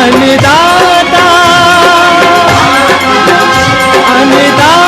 अन्नदाता अन्नदाता।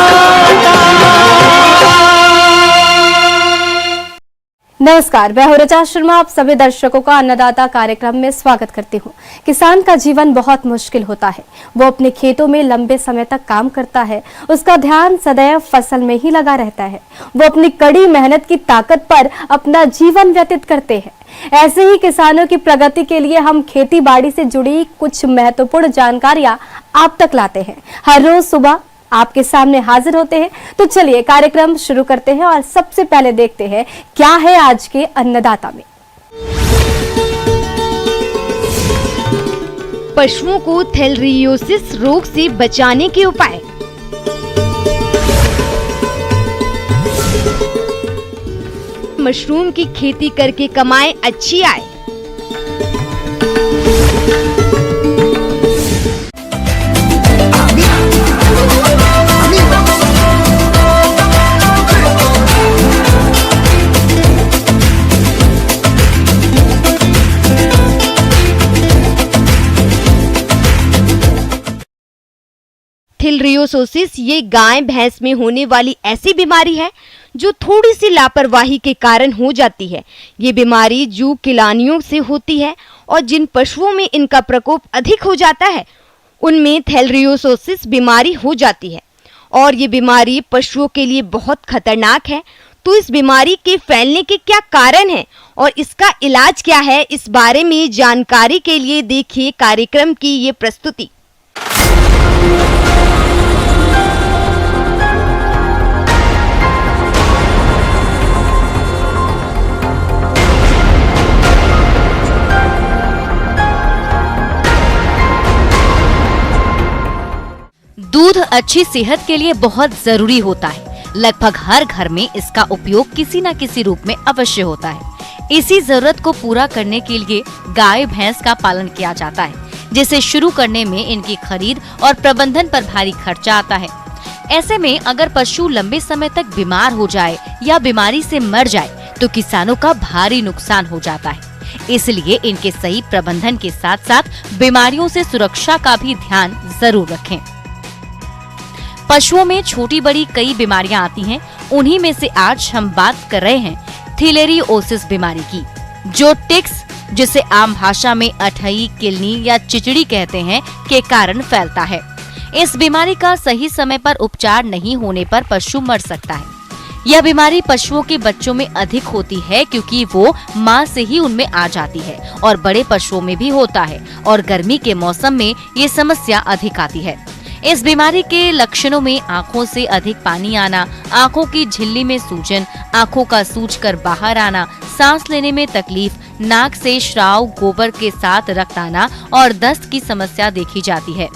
नमस्कार, मैं हूं ऋचा शर्मा। आप सभी दर्शकों का अन्नदाता कार्यक्रम में स्वागत करती हूं। किसान का जीवन बहुत मुश्किल होता है। वो अपने खेतों में लंबे समय तक काम करता है, उसका ध्यान सदैव फसल में ही लगा रहता है। वो अपनी कड़ी मेहनत की ताकत पर अपना जीवन व्यतीत करते हैं। ऐसे ही किसानों की प्रगति के लिए हम खेती बाड़ी से जुड़ी कुछ महत्वपूर्ण जानकारियां आप तक लाते हैं। हर रोज सुबह आपके सामने हाजिर होते हैं। तो चलिए कार्यक्रम शुरू करते हैं और सबसे पहले देखते हैं क्या है आज के अन्नदाता में। पशुओं को थैलेरियोसिस रोग से बचाने के उपाय। मशरूम की खेती करके कमाएं अच्छी आय। थैलेरियोसिस ये गाय भैंस में होने वाली ऐसी बीमारी है जो थोड़ी सी लापरवाही के कारण हो जाती है। ये बीमारी जूं किलानियों से होती है और जिन पशुओं में इनका प्रकोप अधिक हो जाता है उनमें थैलेरियोसिस बीमारी हो जाती है और ये बीमारी पशुओं के लिए बहुत खतरनाक है। तो इस बीमारी के फैलने के क्या कारण हैं और इसका इलाज क्या है, इस बारे में जानकारी के लिए देखिए कार्यक्रम की ये प्रस्तुति। दूध अच्छी सेहत के लिए बहुत जरूरी होता है। लगभग हर घर में इसका उपयोग किसी न किसी रूप में अवश्य होता है। इसी जरूरत को पूरा करने के लिए गाय भैंस का पालन किया जाता है, जिसे शुरू करने में इनकी खरीद और प्रबंधन पर भारी खर्चा आता है। ऐसे में अगर पशु लंबे समय तक बीमार हो जाए या बीमारी से मर जाए तो किसानों का भारी नुकसान हो जाता है। इसलिए इनके सही प्रबंधन के साथ साथ बीमारियों से सुरक्षा का भी ध्यान जरूर रखें। पशुओं में छोटी बड़ी कई बीमारियां आती हैं। उन्हीं में से आज हम बात कर रहे हैं थैलेरियोसिस बीमारी की, जो टिक्स, जिसे आम भाषा में अठई, किलनी या चिचड़ी कहते हैं, के कारण फैलता है। इस बीमारी का सही समय पर उपचार नहीं होने पर पशु मर सकता है। यह बीमारी पशुओं के बच्चों में अधिक होती है क्योंकि वो मां से ही उनमें आ जाती है और बड़े पशुओं में भी होता है और गर्मी के मौसम में ये समस्या अधिक आती है। इस बीमारी के लक्षणों में आंखों से अधिक पानी आना, आंखों की झिल्ली में सूजन, आंखों का सूजकर बाहर आना, सांस लेने में तकलीफ, नाक से श्राव, गोबर के साथ रक्त आना और दस्त की समस्या देखी जाती है।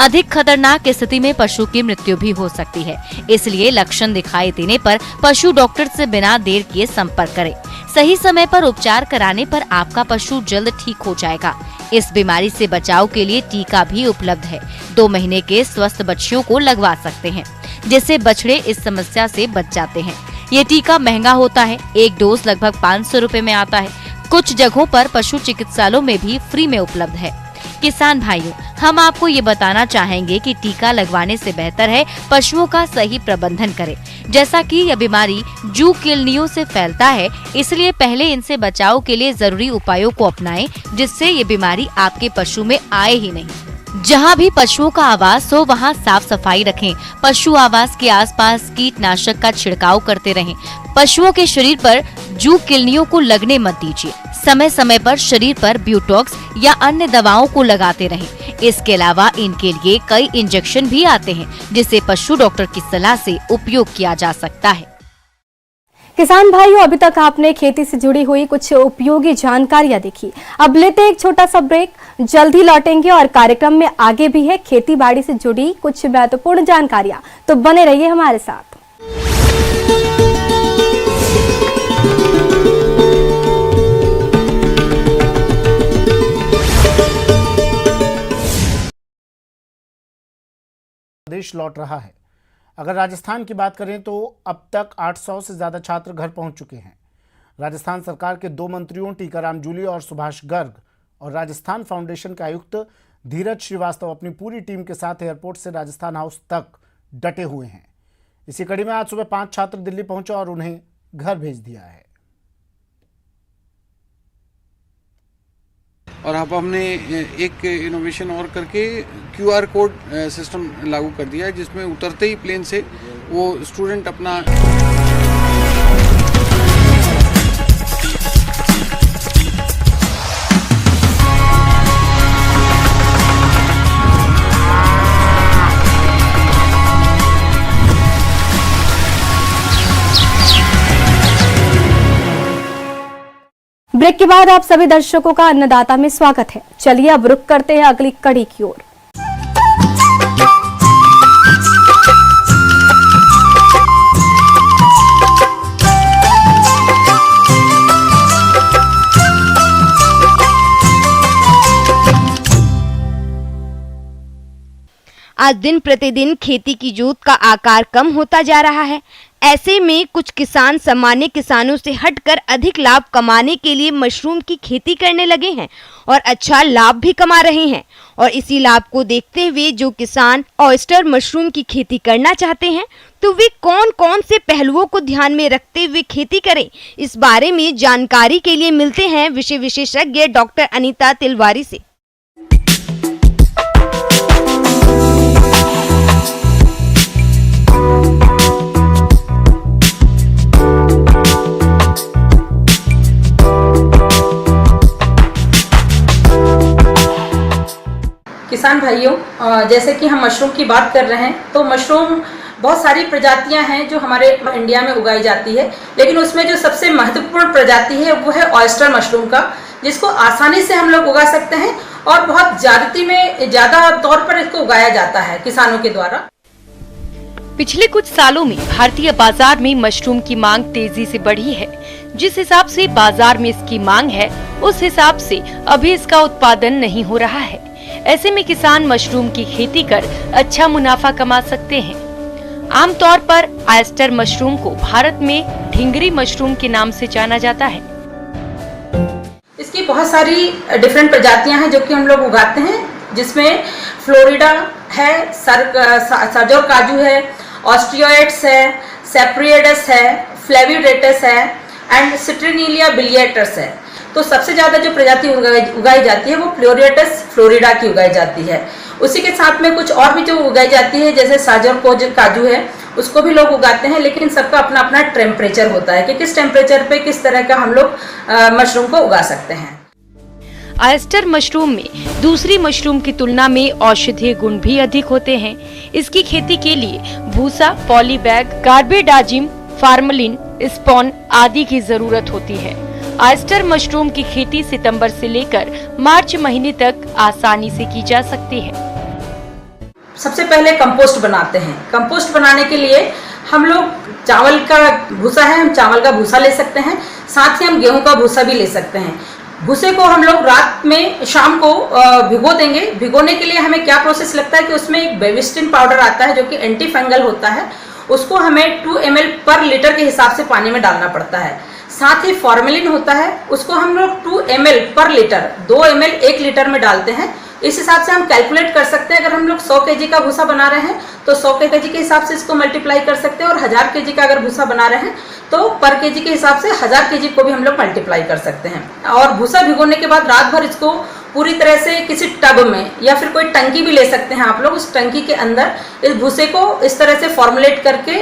अधिक खतरनाक स्थिति में पशु की मृत्यु भी हो सकती है। इसलिए लक्षण दिखाई देने पर पशु डॉक्टर से बिना देर किए संपर्क करें। सही समय पर उपचार कराने पर आपका पशु जल्द ठीक हो जाएगा। इस बीमारी से बचाव के लिए टीका भी उपलब्ध है। 2 महीने के स्वस्थ बच्चियों को लगवा सकते हैं, जिससे बछड़े इस समस्या से बच जाते हैं। ये टीका महंगा होता है। एक डोज लगभग 500 रुपए में आता है। कुछ जगहों पर पशु चिकित्सालयों में भी फ्री में उपलब्ध है। किसान भाइयों, हम आपको ये बताना चाहेंगे कि टीका लगवाने से बेहतर है पशुओं का सही प्रबंधन करें। जैसा कि यह बीमारी जूं किलनियों से फैलता है, इसलिए पहले इनसे बचाव के लिए जरूरी उपायों को अपनाएं, जिससे ये बीमारी आपके पशु में आए ही नहीं। जहां भी पशुओं का आवास हो वहां साफ सफाई रखें। पशु आवास के आसपास कीटनाशक का छिड़काव करते रहें। पशुओं के शरीर पर जूं किलनियों को लगने मत दीजिए। समय समय पर शरीर पर ब्यूटॉक्स या अन्य दवाओं को लगाते रहें। इसके अलावा इनके लिए कई इंजेक्शन भी आते हैं, जिसे पशु डॉक्टर की सलाह से उपयोग किया जा सकता है। किसान भाइयों, अभी तक आपने खेती से जुड़ी हुई कुछ उपयोगी जानकारियां देखी। अब लेते हैं एक छोटा सा ब्रेक, जल्द ही लौटेंगे और कार्यक्रम में आगे भी है खेती बाड़ी से जुड़ी कुछ महत्वपूर्ण जानकारियां, तो बने रहिए हमारे साथ। देश लौट रहा है। अगर राजस्थान की बात करें तो अब तक 800 से ज़्यादा छात्र घर पहुंच चुके हैं। राजस्थान सरकार के 2 मंत्रियों टीकाराम जूली और सुभाष गर्ग और राजस्थान फाउंडेशन के आयुक्त धीरज श्रीवास्तव अपनी पूरी टीम के साथ एयरपोर्ट से राजस्थान हाउस तक डटे हुए हैं। इसी कड़ी में आज सुबह 5 छात्र दिल्ली पहुंचे और उन्हें घर भेज दिया है। और अब हमने एक इनोवेशन और करके QR कोड सिस्टम लागू कर दिया है, जिसमें उतरते ही प्लेन से वो स्टूडेंट अपना ब्रेक के बाद आप सभी दर्शकों का अन्नदाता में स्वागत है। चलिए अब रुक करते हैं अगली कड़ी की ओर। आज दिन प्रतिदिन खेती की जोत का आकार कम होता जा रहा है। ऐसे में कुछ किसान सामान्य किसानों से हटकर अधिक लाभ कमाने के लिए मशरूम की खेती करने लगे हैं और अच्छा लाभ भी कमा रहे हैं। और इसी लाभ को देखते हुए जो किसान ऑयस्टर मशरूम की खेती करना चाहते हैं तो वे कौन कौन से पहलुओं को ध्यान में रखते हुए खेती करें, इस बारे में जानकारी के लिए मिलते हैं विषय विशेषज्ञ डॉक्टर अनीता तिलवारी से। किसान भाइयों, जैसे कि हम मशरूम की बात कर रहे हैं तो मशरूम बहुत सारी प्रजातियां हैं जो हमारे इंडिया में उगाई जाती है, लेकिन उसमें जो सबसे महत्वपूर्ण प्रजाति है वो है ऑयस्टर मशरूम का, जिसको आसानी से हम लोग उगा सकते हैं और बहुत ज्यादा तौर पर इसको उगाया जाता है किसानों के द्वारा। पिछले कुछ सालों में भारतीय बाजार में मशरूम की मांग तेजी से बढ़ी है। जिस हिसाब से बाजार में इसकी मांग है उस हिसाब से अभी इसका उत्पादन नहीं हो रहा है। ऐसे में किसान मशरूम की खेती कर अच्छा मुनाफा कमा सकते हैं। आमतौर पर ऑयस्टर मशरूम को भारत में ढिंगरी मशरूम के नाम से जाना जाता है। इसकी बहुत सारी डिफरेंट प्रजातियां हैं जो कि हम लोग उगाते हैं, जिसमें फ्लोरिडा है, सरजोर काजू है, ऑस्ट्रियोइड्स है, सेप्रियडस है, फ्लेविडेटस है एंड सिट्रिनीलिया बिलिएटस है। तो सबसे ज्यादा जो प्रजाति उगाई जाती है वो फ्लोरिडेटस फ्लोरिडा की उगाई जाती है। उसी के साथ में कुछ और भी जो उगाई जाती है, जैसे सरजोर काजू है, उसको भी लोग उगाते हैं, लेकिन सबका अपना अपना टेम्परेचर होता है कि किस टेम्परेचर पे किस तरह का हम लोग मशरूम को उगा सकते हैं। ऑयस्टर मशरूम में दूसरी मशरूम की तुलना में औषधीय गुण भी अधिक होते हैं। इसकी खेती के लिए भूसा, पॉलीबैग, कार्बेडाजिम, फार्मलिन, स्पॉन आदि की जरूरत होती है। ऑयस्टर मशरूम की खेती सितंबर से लेकर मार्च महीने तक आसानी से की जा सकती है। सबसे पहले कंपोस्ट बनाते हैं। कंपोस्ट बनाने के लिए हम लोग चावल का भूसा है, हम चावल का भूसा ले सकते हैं, साथ ही हम गेहूं का भूसा भी ले सकते हैं। भूसे को हम लोग रात में शाम को भिगो देंगे। भिगोने के लिए हमें क्या प्रोसेस लगता है कि उसमें एक बेविस्टिन पाउडर आता है जो कि एंटी फंगल होता है, उसको हमें 2 ml पर लीटर के हिसाब से पानी में डालना पड़ता है। साथ ही फॉर्मेलिन होता है, उसको हम लोग 2 ml पर लीटर, 2 ml 1 लीटर में डालते हैं। इस हिसाब से हम कैलकुलेट कर सकते हैं। अगर हम लोग 100 kg का भूसा बना रहे हैं तो 100 kg के हिसाब से इसको मल्टीप्लाई कर सकते हैं, और 1000 kg का अगर भूसा बना रहे हैं तो पर केजी के हिसाब से 1000 kg को भी हम लोग मल्टीप्लाई कर सकते हैं। और भूसा भिगोने के बाद रात भर इसको पूरी तरह से किसी टब में या फिर कोई टंकी भी ले सकते हैं आप लोग, उस टंकी के अंदर इस भूसे को इस तरह से फॉर्मुलेट करके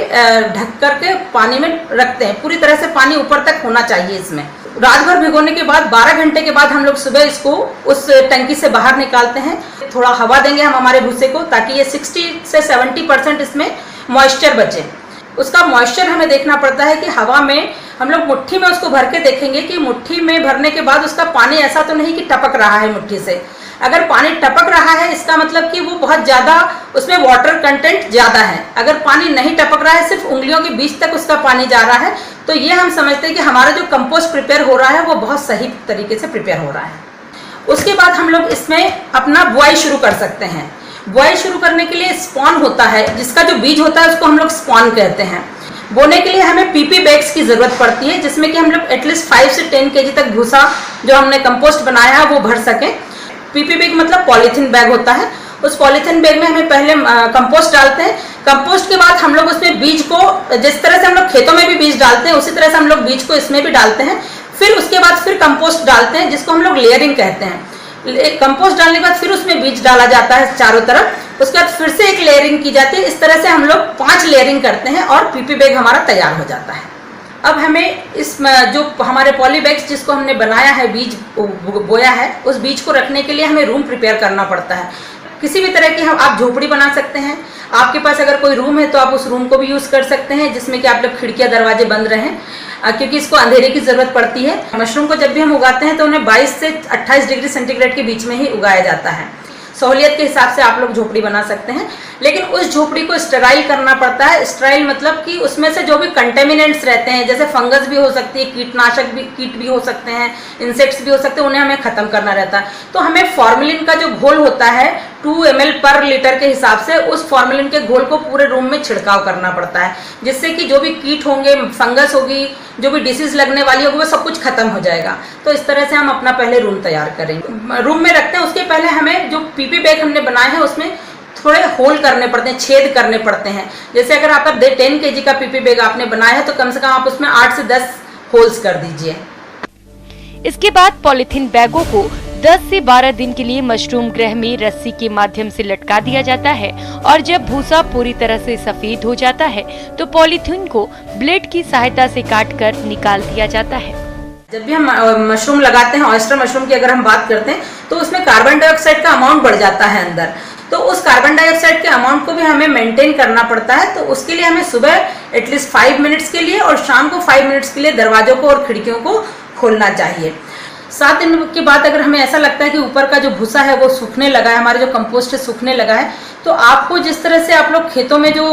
ढक करके पानी में रखते हैं। पूरी तरह से पानी ऊपर तक होना चाहिए इसमें। रात भर भिगोने के बाद 12 घंटे के बाद हम लोग सुबह इसको उस टंकी से बाहर निकालते हैं। थोड़ा हवा देंगे हम हमारे भूसे को, ताकि ये 60 से 70% इसमें मॉइस्चर बचे। उसका मॉइस्चर हमें देखना पड़ता है कि हवा में हम लोग मुट्ठी में उसको भर के देखेंगे कि मुट्ठी में भरने के बाद उसका पानी ऐसा तो नहीं कि टपक रहा है मुट्ठी से। अगर पानी टपक रहा है इसका मतलब कि वो बहुत ज़्यादा, उसमें वाटर कंटेंट ज़्यादा है। अगर पानी नहीं टपक रहा है, सिर्फ उंगलियों के बीच तक उसका पानी जा रहा है, तो ये हम समझते हैं कि हमारा जो कंपोस्ट प्रिपेयर हो रहा है वो बहुत सही तरीके से प्रिपेयर हो रहा है। उसके बाद हम लोग इसमें अपना बुआई शुरू कर सकते हैं। बुआई शुरू करने के लिए स्पॉन होता है, जिसका जो बीज होता है उसको हम लोग स्पॉन कहते हैं। बोने के लिए हमें पीपी बैग्स की जरूरत पड़ती है, जिसमें कि हम लोग एटलीस्ट 5 से 10 केजी तक भूसा जो हमने कंपोस्ट बनाया है वो भर सके। पीपी बैग मतलब पॉलीथीन बैग होता है। उस पॉलीथीन बैग में हमें पहले कंपोस्ट डालते हैं। कंपोस्ट के बाद हम लोग उसमें बीज को, जिस तरह से हम लोग खेतों में भी बीज डालते हैं उसी तरह से हम लोग बीज को इसमें भी डालते हैं। फिर उसके बाद फिर कंपोस्ट डालते हैं, जिसको हम लोग लेयरिंग कहते हैं। कंपोस्ट डालने के बाद फिर उसमें बीज डाला जाता है चारों तरफ। उसके बाद फिर से एक लेयरिंग की जाती है। इस तरह से हम लोग 5 लेयरिंग करते हैं और पीपी बैग हमारा तैयार हो जाता है। अब हमें इस जो हमारे पॉली बैग्स जिसको हमने बनाया है, बीज बोया है, उस बीज को रखने के लिए हमें रूम प्रिपेयर करना पड़ता है। किसी भी तरह की आप झोपड़ी बना सकते हैं। आपके पास अगर कोई रूम है तो आप उस रूम को भी यूज कर सकते हैं, जिसमें कि आप लोग खिड़कियां दरवाजे बंद रहें, क्योंकि इसको अंधेरे की जरूरत पड़ती है। मशरूम को जब भी हम उगाते हैं तो उन्हें 22 से 28 डिग्री सेंटीग्रेड के बीच में ही उगाया जाता है। सहूलियत के हिसाब से आप लोग झोपड़ी बना सकते हैं, लेकिन उस झोपड़ी को स्टेराइल करना पड़ता है। स्टेराइल मतलब कि उसमें से जो भी कंटेमिनेंट्स रहते हैं, जैसे फंगस भी हो सकती है, कीट भी हो सकते हैं, इंसेक्ट्स भी हो सकते हैं, उन्हें हमें खत्म करना रहता है। तो हमें फॉर्मेलिन का जो घोल होता है 2 ml पर लीटर के हिसाब से, उस फॉर्मेलिन के घोल को पूरे रूम में छिड़काव करना पड़ता है, जिससे कि जो भी कीट होंगे, फंगस होगी, जो भी डिसीज लगने वाली होगी, वो सब कुछ खत्म हो जाएगा। तो इस तरह से हम अपना पहले रूम तैयार करेंगे, रूम में रखते हैं। उसके पहले हमें जो पीपी बैग हमने बनाए हैं उसमें थोड़े होल करने पड़ते हैं, छेद करने पड़ते हैं। जैसे अगर आपका 10 केजी का पीपी बैग आपने बनाया है तो कम से कम आप उसमें 8 से 10 होल्स कर दीजिए। इसके बाद पॉलीथीन बैगों को 10 से 12 दिन के लिए मशरूम गृह में रस्सी के माध्यम से लटका दिया जाता है और जब भूसा पूरी तरह से सफेद हो जाता है तो पॉलीथीन को ब्लेड की सहायता से काटकर निकाल दिया जाता है। जब भी हम मशरूम लगाते हैं, ऑयस्टर मशरूम की अगर हम बात करते हैं तो उसमें कार्बन डाइऑक्साइड का अमाउंट बढ़ जाता है अंदर। तो उस कार्बन डाइऑक्साइड के अमाउंट को भी हमें मेंटेन करना पड़ता है। तो उसके लिए हमें सुबह एटलीस्ट 5 मिनट्स के लिए और शाम को 5 मिनट्स के लिए दरवाजों को और खिड़कियों को खोलना चाहिए। 7 दिन के बाद अगर हमें ऐसा लगता है कि ऊपर का जो भूसा है वो सूखने लगा है, हमारे जो कंपोस्ट है सूखने लगा है, तो आपको जिस तरह से आप लोग खेतों में जो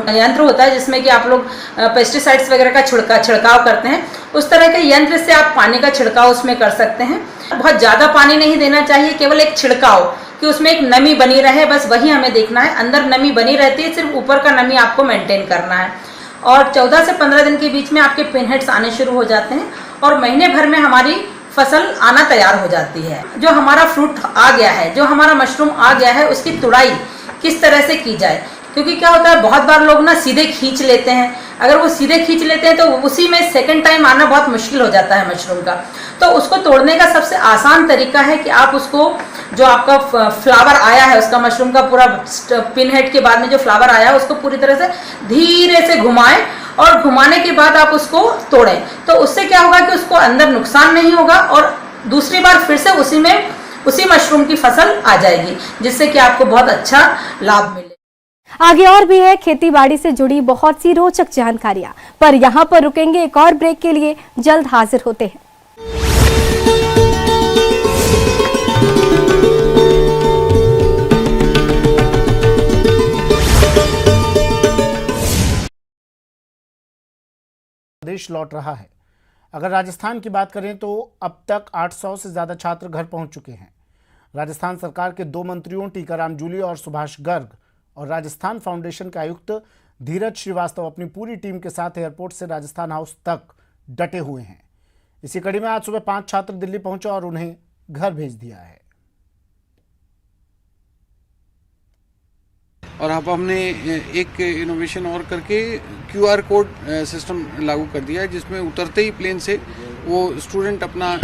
यंत्र होता है जिसमें कि आप लोग पेस्टिसाइड्स वगैरह का छिड़काव करते हैं, उस तरह के यंत्र से आप पानी का छिड़काव उसमें कर सकते हैं। बहुत ज़्यादा पानी नहीं देना चाहिए, केवल एक छिड़काव कि उसमें एक नमी बनी रहे, बस वही हमें देखना है। अंदर नमी बनी रहती है, सिर्फ ऊपर का नमी आपको मेंटेन करना है। और 14 से 15 दिन के बीच में आपके पिनहेड्स आने शुरू हो जाते हैं और महीने भर में हमारी फसल आना तैयार हो जाती है। जो हमारा फ्रूट आ गया है, जो हमारा मशरूम आ गया है, उसकी तुड़ाई किस तरह से की जाए, क्योंकि क्या होता है बहुत बार लोग ना सीधे खींच लेते हैं। अगर वो सीधे खींच लेते हैं तो उसी में सेकंड टाइम आना बहुत मुश्किल हो जाता है मशरूम का। तो उसको तोड़ने का सबसे आसान तरीका है कि आप उसको, जो आपका फ्लावर आया है उसका, मशरूम का पूरा पिनहेड के बाद में जो फ्लावर आया है उसको पूरी तरह से धीरे से घुमाएं और घुमाने के बाद आप उसको तोड़ें। तो उससे क्या होगा कि उसको अंदर नुकसान नहीं होगा और दूसरी बार फिर से उसी मशरूम की फसल आ जाएगी, जिससे कि आपको बहुत अच्छा लाभ मिले। आगे और भी है खेती बाड़ी से जुड़ी बहुत सी रोचक जानकारियां, पर यहाँ पर रुकेंगे एक और ब्रेक के लिए, जल्द हाजिर होते हैं। देश लौट रहा है। अगर राजस्थान की बात करें तो अब तक 800 से ज़्यादा छात्र घर पहुंच चुके हैं। राजस्थान सरकार के 2 मंत्रियों टीकाराम जूली और सुभाष गर्ग और राजस्थान फाउंडेशन के आयुक्त धीरज श्रीवास्तव अपनी पूरी टीम के साथ एयरपोर्ट से राजस्थान हाउस तक डटे हुए हैं। इसी कड़ी में आज सुबह 5 छात्र दिल्ली पहुंचे और उन्हें घर भेज दिया है। और अब हमने एक इनोवेशन और करके QR कोड सिस्टम लागू कर दिया है, जिसमें उतरते ही प्लेन से वो स्टूडेंट अपना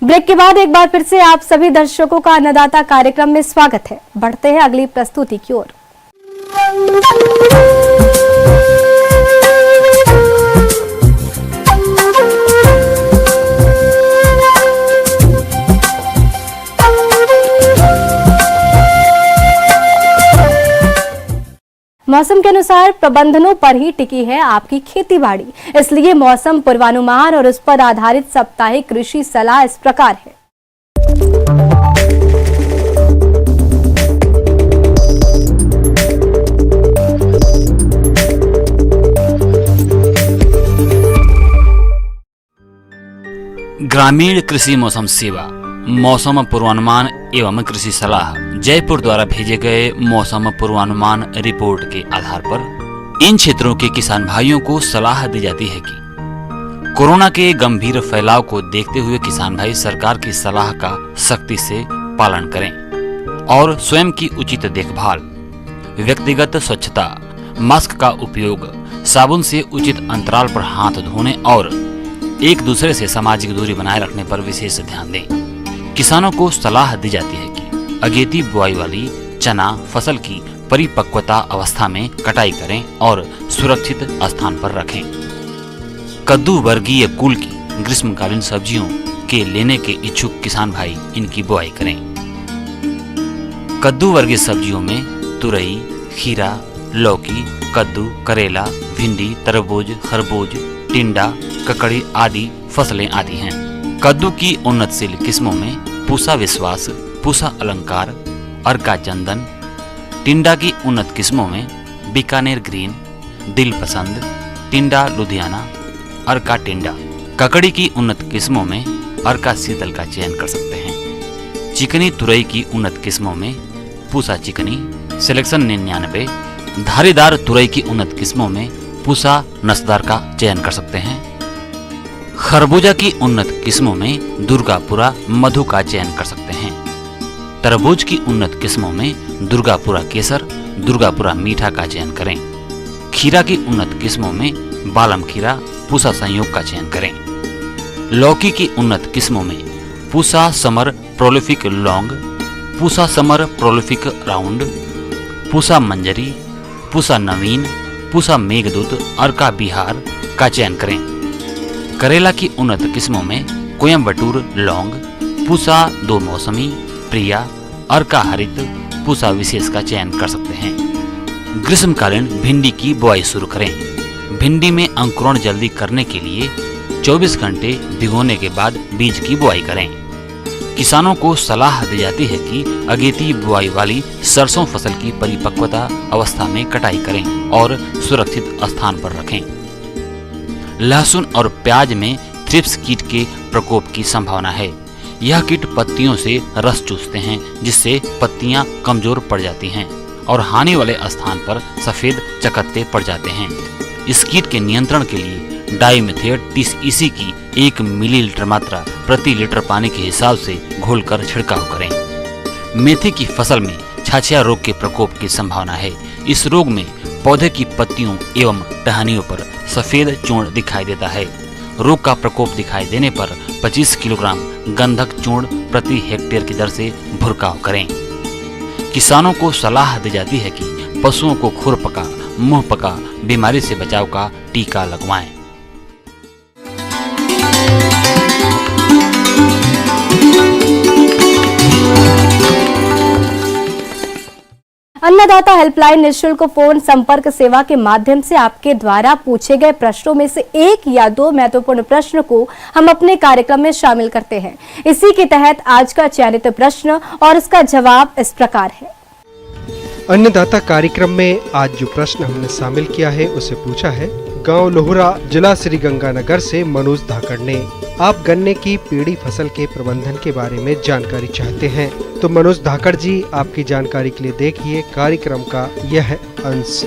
ब्रेक के बाद एक बार फिर से आप सभी दर्शकों का अन्नदाता कार्यक्रम में स्वागत है। बढ़ते हैं अगली प्रस्तुति की ओर। मौसम के अनुसार प्रबंधनों पर ही टिकी है आपकी खेतीबाड़ी, इसलिए मौसम पूर्वानुमान और उस पर आधारित साप्ताहिक कृषि सलाह इस प्रकार है। ग्रामीण कृषि मौसम सेवा, मौसम पूर्वानुमान एवं कृषि सलाह जयपुर द्वारा भेजे गए मौसम पूर्वानुमान रिपोर्ट के आधार पर इन क्षेत्रों के किसान भाइयों को सलाह दी जाती है कि कोरोना के गंभीर फैलाव को देखते हुए किसान भाई सरकार की सलाह का सख्ती से पालन करें और स्वयं की उचित देखभाल, व्यक्तिगत स्वच्छता, मास्क का उपयोग, साबुन से उचित अंतराल पर हाथ धोने और एक दूसरे से सामाजिक दूरी बनाए रखने पर विशेष ध्यान दें। किसानों को सलाह दी जाती है कि अगेती बुआई वाली चना फसल की परिपक्वता अवस्था में कटाई करें और सुरक्षित स्थान पर रखें। कद्दू वर्गीय कुल की ग्रीष्मकालीन सब्जियों के लेने के इच्छुक किसान भाई इनकी बुआई करें। कद्दू वर्गीय सब्जियों में तुरई, खीरा, लौकी, कद्दू, करेला, भिंडी, तरबूज, खरबूज, टिंडा, ककड़ी आदि फसलें आदि हैं। कद्दू की उन्नतशील किस्मों में पूसा विश्वास, पूसा अलंकार, अर्का चंदन। टिंडा की उन्नत किस्मों में बीकानेर ग्रीन, दिल पसंद, टिंडा लुधियाना, अर्का टिंडा। ककड़ी की उन्नत किस्मों में अर्का शीतल का चयन कर सकते हैं। चिकनी तुरई की उन्नत किस्मों में पूसा चिकनी, सिलेक्शन 99। धारीदार तुरई की उन्नत किस्मों में पूसा नसदार का चयन कर सकते हैं। खरबूजा की उन्नत किस्मों में दुर्गापुरा मधु का चयन कर सकते हैं। तरबूज की उन्नत किस्मों में दुर्गापुरा केसर, दुर्गापुरा मीठा का चयन करें। खीरा की उन्नत किस्मों में बालम खीरा, पूसा संयोग का चयन करें। लौकी की उन्नत किस्मों में Pusa summer prolific long, Pusa summer prolific round, Pusa Manjari, Pusa Naveen, Pusa Meghdoot, Arka Bihar का चयन करें। करेला की उन्नत किस्मों में कोयम्बटूर लौंग, पूसा दो मौसमी, प्रिया, अर्का हरित, पूसा विशेष का चयन कर सकते हैं। ग्रीष्मकालीन भिंडी की बुआई शुरू करें। भिंडी में अंकुरण जल्दी करने के लिए 24 घंटे भिगोने के बाद बीज की बुआई करें। किसानों को सलाह दी जाती है कि अगेती बुआई वाली सरसों फसल की परिपक्वता अवस्था में कटाई करें और सुरक्षित स्थान पर रखें। लहसुन और प्याज में थ्रिप्स कीट के प्रकोप की संभावना है। यह कीट पत्तियों से रस चूसते हैं, जिससे पत्तियां कमजोर पड़ जाती हैं और हानि वाले स्थान पर सफेद चकत्ते पड़ जाते हैं। इस कीट के नियंत्रण के लिए डाइमेथेट 30 EC की 1 मिलीलीटर मात्रा प्रति लीटर पानी के हिसाब से घोलकर छिड़काव करें। मेथी की फसल में छाछिया रोग के प्रकोप की संभावना है। इस रोग में पौधे की पत्तियों एवं टहनियों पर सफेद चूर्ण दिखाई देता है। रोग का प्रकोप दिखाई देने पर 25 किलोग्राम गंधक चूर्ण प्रति हेक्टेयर की दर से भुरकाव करें। किसानों को सलाह दी जाती है कि पशुओं को खुरपका, मुंहपका बीमारी से बचाव का टीका लगवाएं। अन्नदाता हेल्पलाइन निःशुल्क फोन संपर्क सेवा के माध्यम से आपके द्वारा पूछे गए प्रश्नों में से 1 या 2 महत्वपूर्ण प्रश्न को हम अपने कार्यक्रम में शामिल करते हैं। इसी के तहत आज का चयनित प्रश्न और उसका जवाब इस प्रकार है। अन्नदाता कार्यक्रम में आज जो प्रश्न हमने शामिल किया है उसे पूछा है गांव लोहरा, जिला श्री गंगानगर से मनोज धाकड़ ने। आप गन्ने की पीढ़ी फसल के प्रबंधन के बारे में जानकारी चाहते हैं, तो मनोज धाकड़ जी आपकी जानकारी के लिए देखिए कार्यक्रम का यह अंश।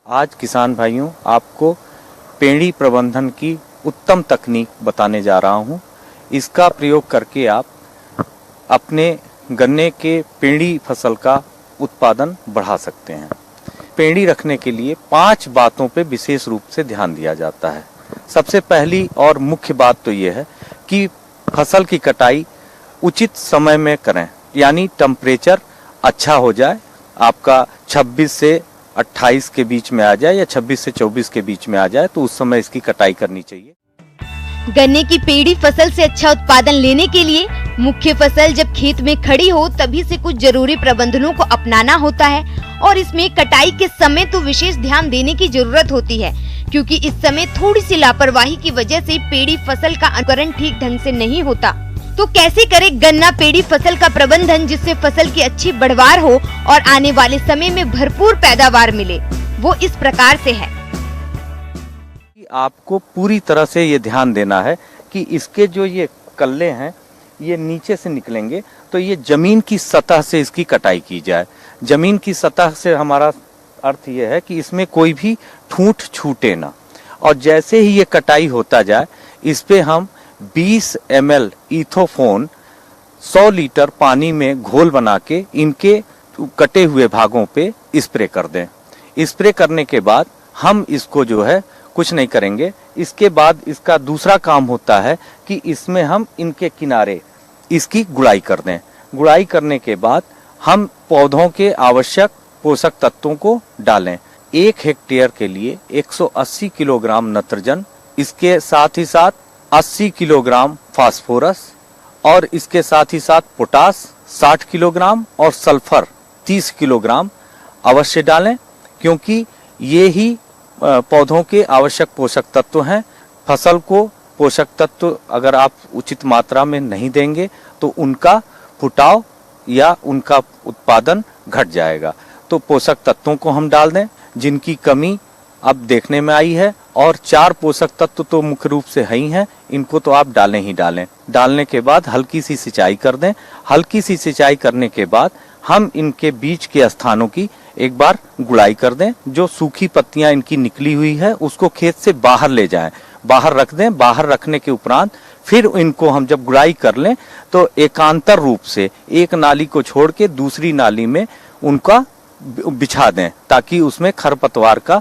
आज किसान भाइयों आपको पेड़ी प्रबंधन की उत्तम तकनीक बताने जा रहा हूं। इसका प्रयोग करके आप अपने गन्ने के पेड़ी फसल का उत्पादन बढ़ा सकते हैं। पेड़ी रखने के लिए 5 बातों पे विशेष रूप से ध्यान दिया जाता है। सबसे पहली और मुख्य बात तो ये है कि फसल की कटाई उचित समय में करें, यानी टेम्परेचर अच्छा हो जाए, आपका 26 से 28 के बीच में आ जाए या 26 से 24 के बीच में आ जाए, तो उस समय इसकी कटाई करनी चाहिए। गन्ने की पेड़ी फसल से अच्छा उत्पादन लेने के लिए मुख्य फसल जब खेत में खड़ी हो तभी से कुछ जरूरी प्रबंधनों को अपनाना होता है और इसमें कटाई के समय तो विशेष ध्यान देने की जरूरत होती है, क्योंकि इस समय थोड़ी सी लापरवाही की वजह से पेड़ी फसल का अंकुरण ठीक ढंग से नहीं होता। तो कैसे करे गन्ना पेड़ी फसल का प्रबंधन जिससे फसल की अच्छी बढ़वार हो और आने वाले समय में भरपूर पैदावार मिले? वो इस प्रकार से है। आपको पूरी तरह से ये ध्यान देना है कि इसके जो ये कल्ले हैं ये नीचे से निकलेंगे, तो ये जमीन की सतह से इसकी कटाई की जाए। जमीन की सतह से हमारा अर्थ ये है कि इसमें कोई भी ठूंठ छूटे ना, और जैसे ही ये कटाई होता जाए इस पे हम 20 ml इथोफोन 100 लीटर पानी में घोल बना के इनके कटे हुए भागों पे स्प्रे कर दें। स्प्रे करने के बाद हम इसको जो है कुछ नहीं करेंगे। इसके बाद इसका दूसरा काम होता है कि इसमें हम इनके किनारे इसकी गुड़ाई कर दें। गुड़ाई करने के बाद हम पौधों के आवश्यक पोषक तत्वों को डालें। 1 हेक्टेयर के लिए 180 किलोग्राम नाइट्रोजन, इसके साथ ही साथ 80 किलोग्राम फास्फोरस और इसके साथ ही साथ पोटास 60 किलोग्राम और सल्फर 30 किलोग्राम अवश्य डालें, क्योंकि ये ही पौधों के आवश्यक पोषक तत्व हैं। फसल को पोषक तत्व अगर आप उचित मात्रा में नहीं देंगे तो उनका फुटाव या उनका उत्पादन घट जाएगा। तो पोषक तत्वों को हम डाल दें जिनकी कमी अब देखने में आई है, और 4 पोषक तत्व तो मुख्य रूप से है ही हैं, इनको तो आप डालें ही डालें। डालने के बाद हल्की सी सिंचाई कर दें। हल्की सी सिंचाई करने के बाद हम इनके बीच के स्थानों की एक बार गुड़ाई कर दें। जो सूखी पत्तियां इनकी निकली हुई है उसको खेत से बाहर ले जाएं, बाहर रख दें। बाहर रखने के उपरांत फिर इनको हम जब गुड़ाई कर लें तो एकांतर रूप से एक नाली को छोड़ के दूसरी नाली में उनका बिछा दें, ताकि उसमें खरपतवार का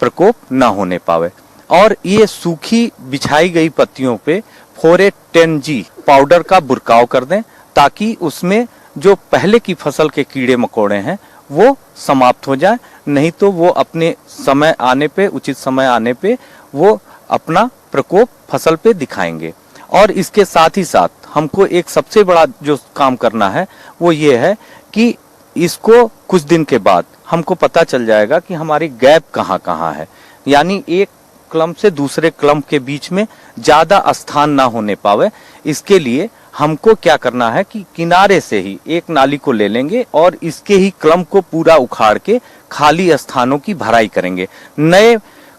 प्रकोप न होने पावे। और ये सूखी बिछाई गई पत्तियों पे 4-10G पाउडर का बुरकाव कर दें, ताकि उसमें जो पहले की फसल के कीड़े मकोड़े हैं वो समाप्त हो जाए। नहीं तो वो अपने समय आने पे, उचित समय आने पे वो अपना प्रकोप फसल पे दिखाएंगे। और इसके साथ ही साथ हमको एक सबसे बड़ा जो काम करना है वो ये है कि इसको कुछ दिन के बाद हमको पता चल जाएगा कि हमारी गैप कहाँ कहाँ है, यानी एक क्लम से दूसरे क्लम के बीच में ज्यादा स्थान ना होने पावे। इसके लिए हमको क्या करना है कि किनारे से ही एक नाली को ले लेंगे और इसके ही क्लम को पूरा उखाड़ के खाली स्थानों की भराई करेंगे। नए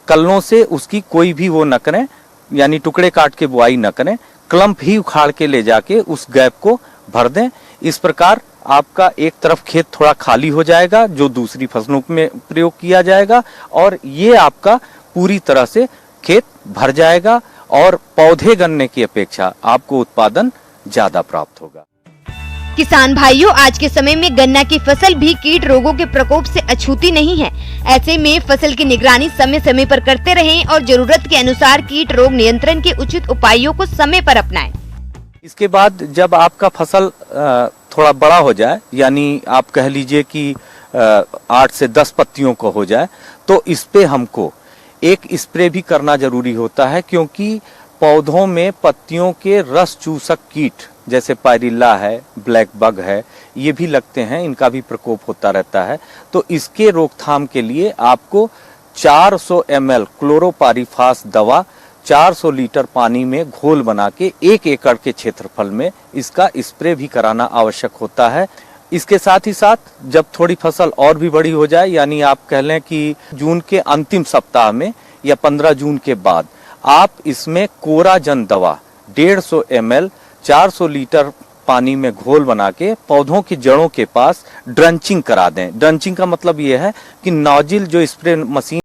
कल्लों से उसकी कोई भी वो न करें, यानी टुकड़े काट के बुआई न करें, क्लम्प ही उखाड़ के ले जाके उस गैप को भर दें। इस प्रकार आपका एक तरफ खेत थोड़ा खाली हो जाएगा जो दूसरी फसलों में प्रयोग किया जाएगा, और ये आपका पूरी तरह से खेत भर जाएगा और पौधे गन्ने की अपेक्षा आपको उत्पादन ज्यादा प्राप्त होगा। किसान भाइयों, आज के समय में गन्ना की फसल भी कीट रोगों के प्रकोप से अछूती नहीं है। ऐसे में फसल की निगरानी समय समय पर करते रहें और जरूरत के अनुसार कीट रोग नियंत्रण के उचित उपायों को समय पर अपनाएं। इसके बाद जब आपका फसल थोड़ा बड़ा हो जाए, यानी आप कह लीजिए कि 8 से 10 पत्तियों को हो जाए, तो इस पे हमको एक स्प्रे भी करना जरूरी होता है, क्योंकि पौधों में पत्तियों के रस चूसक कीट जैसे पायरिल्ला है, ब्लैक बग है, ये भी लगते हैं, इनका भी प्रकोप होता रहता है। तो इसके रोकथाम के लिए आपको 400 ml क्लोरोपारीफास दवा 400 लीटर पानी में घोल बना के 1 एकड़ के क्षेत्रफल में इसका स्प्रे भी कराना आवश्यक होता है। इसके साथ ही साथ जब थोड़ी फसल और भी बड़ी हो जाए, यानी आप कह लें कि जून के अंतिम सप्ताह में या 15 जून के बाद, आप इसमें कोराजन दवा 150 ml 400 लीटर पानी में घोल बना के पौधों की जड़ों के पास ड्रंचिंग करा दें। ड्रंचिंग का मतलब ये है कि नोजिल जो स्प्रे मशीन